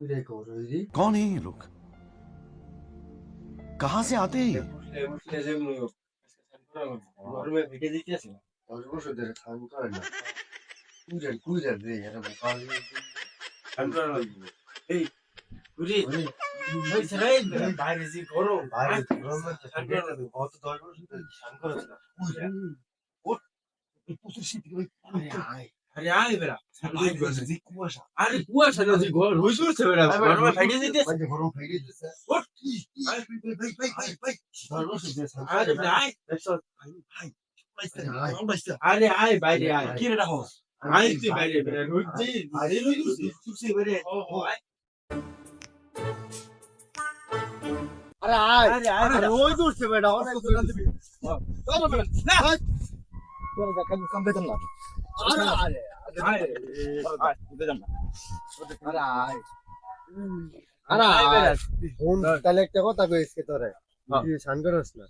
कौन है ये लोग? कहाँ से आते हैं ये? আরে আয় বেড়া আরে কুয়াশা না ঘর হইছ উঠছে বেড়া গরমে ফাইটে যাইতেছে ওঠ আরে বেড়া আয় আরে আয় বাইরে আয় কি রে রাখো আয় তুই বাইরে বেড়া রুজি আরে রুজি সুসি বেড়ে ও আয় আরে আয় আরে আরে ওই দূরছে বেটা অনেক দূর দিবি চলো বেটা না তোর দেখা কম বেতন না আরে আরে আয় আয় বেতন না আরে আয় আরে আয় ফোন তাহলে একটা কথা কইছে তোরে তুই শান করস না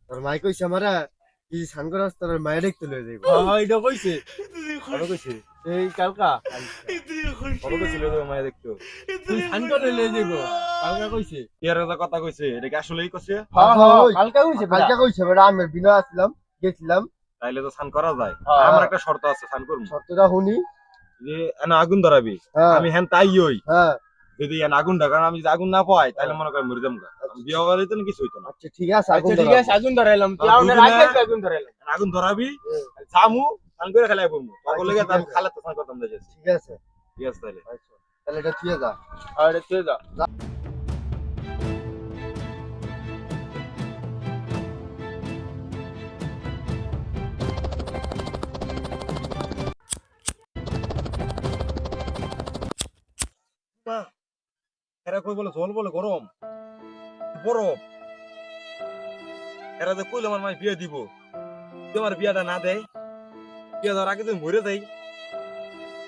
তোর মাই কইছে আমারে কি শান করস তোর মাই দেখতে লই যাইবো হ্যাঁ এটা কইছে ভালো কইছি এই কালকা ভালো কইছিল তো মায়া দেখতো তুই শান করে লই যাইব কালকা কইছে এর একটা কথা কইছে এটা কি আসলেই কইছে কালকা কইছে কালকে কইছে বেটা আমি বিনা আসলাম গেছিলাম তাইলে তো স্নান করা যায় হ্যাঁ। আমার একটা শর্ত আছে স্নান করব শর্তটা শুনি যে এনা আগুন ধরাবি হ্যাঁ আমি হেন তাই হই হ্যাঁ যদি এনা আগুনটা কারণ আমি যদি আগুন না পাই তাহলে মনে করি মরে যাম গা বিয়ে বাড়িতে কিছু হইতো না আচ্ছা ঠিক আছে আচ্ছা ঠিক আছে আগুন ধরাইলাম তুই আমাদের আগে আগুন ধরাইলাম আগুন ধরাবি জামু স্নান করে খেলাই বলবো তখন লেগে আমি খালে তো স্নান করতাম যাচ্ছি ঠিক আছে ঠিক আছে তাহলে আচ্ছা তাহলে এটা ঠিক আছে আরে তুই যা এরা কই বলে জল বলে গরম বরফ এরা যে কইলে আমার মাই বিয়ে দিব তুই আমার বিয়াটা না দেয় বিয়ে দেওয়ার আগে তুমি মরে যাই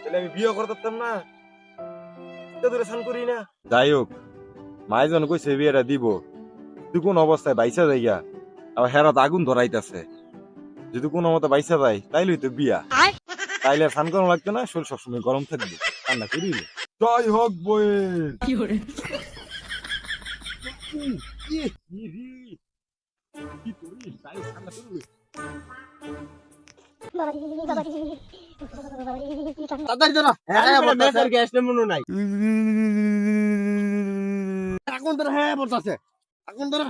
তাহলে আমি বিয়ে করতাম না ধরে স্নান করি না যাই হোক মাই জন কইছে বিয়েটা দিব তুই কোন অবস্থায় বাইসা যাইয়া আবার হেরাত আগুন ধরাইতেছে যদি কোনো মতো বাইসা যায় তাইলেই তো বিয়া তাইলে আর স্নান করা লাগতো না শরীর সবসময় গরম থাকবে ঠান্ডা করি জয় হোক বই তাড়াতাড়ি ধরো হ্যাঁ মেটার গ্যাস নেমনো নাই আগুন ধরো হ্যাঁ পড়তাছে আগুন ধরো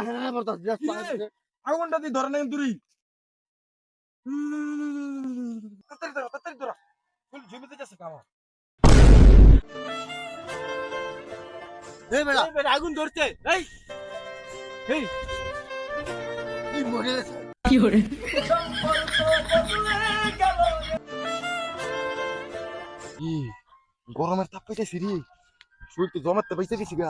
হ্যাঁ পড়তাছে আগুনটা দিয়ে ধরে নেন তুই তাড়াতাড়ি ধরো জমিতে যাচ্ছে কামা এই বেটা এই বেটা আগুন ধরছে এই এই কি মরে গেছে গরমের তাপ পেটেছি রে শরীর তো জমাতে পাইছে গেছি গা